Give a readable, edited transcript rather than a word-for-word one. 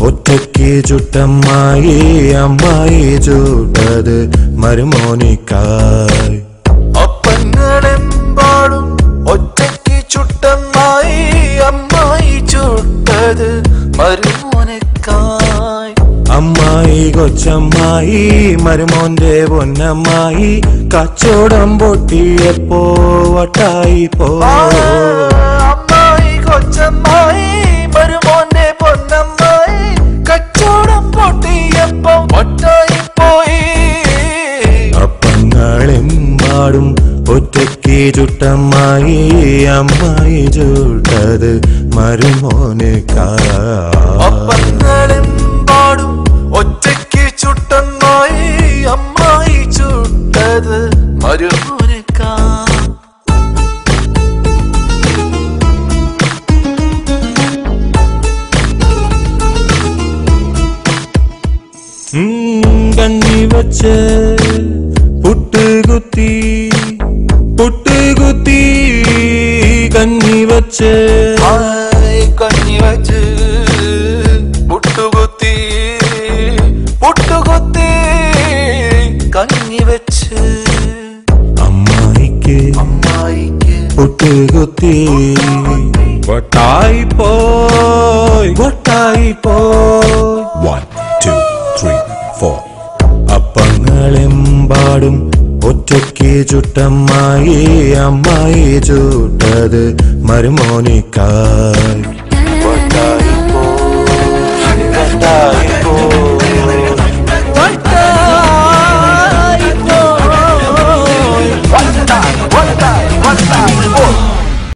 ഒറ്റയ്ക്ക് ചുട്ടമ്മായി അമ്മായി ചുട്ടത് മരുമോനിക്കായി. അപ്പങ്ങളെമ്പാടും ഒറ്റയ്ക്ക് ചുട്ടമ്മായി അമ്മായി ചുട്ടത് മരുമോനിക്കായി. അമ്മായി കൊച്ചമ്മായി മരുമോന്റെ പൊന്നമ്മായി കച്ചവടം പൊട്ടിയപ്പോ വട്ടായി പോ. അമ്മായി കൊച്ചമ്മായി മരുമോന്റെ പൊന്നമ്മായി കച്ചവടം പൊട്ടിയപ്പോ വട്ടായി പോയി. അപ്പങ്ങളെമ്പാടും ഒറ്റയ്ക്ക് ചുട്ടമ്മായി അമ്മായി ചുട്ടത് മരുമോനിക്കായി. അപ്പങ്ങളെമ്പാടും ഒറ്റയ്ക്ക് ചുട്ടമ്മായി അമ്മായി ചുട്ടത് മരുമോനിക്കായി. കണ്ണി വച്ച് പുട്ടുകുത്തി പുട്ടുകുത്തി കണ്ണി വച്ച് കഞ്ഞി വച്ച് പുട്ടുകുത്തി പുട്ടുകുത്തി കഞ്ഞി വെച്ച് അമ്മായിക്ക് പുട്ടുകുത്തി വട്ടായി പോയി വട്ടായി പോയി. 1 2 3 4 അപ്പങ്ങളെമ്പാടും ഒറ്റയ്ക്ക് ചുട്ടമ്മായി അമ്മായി ചുട്ടത് മരുമോനിക്കായി.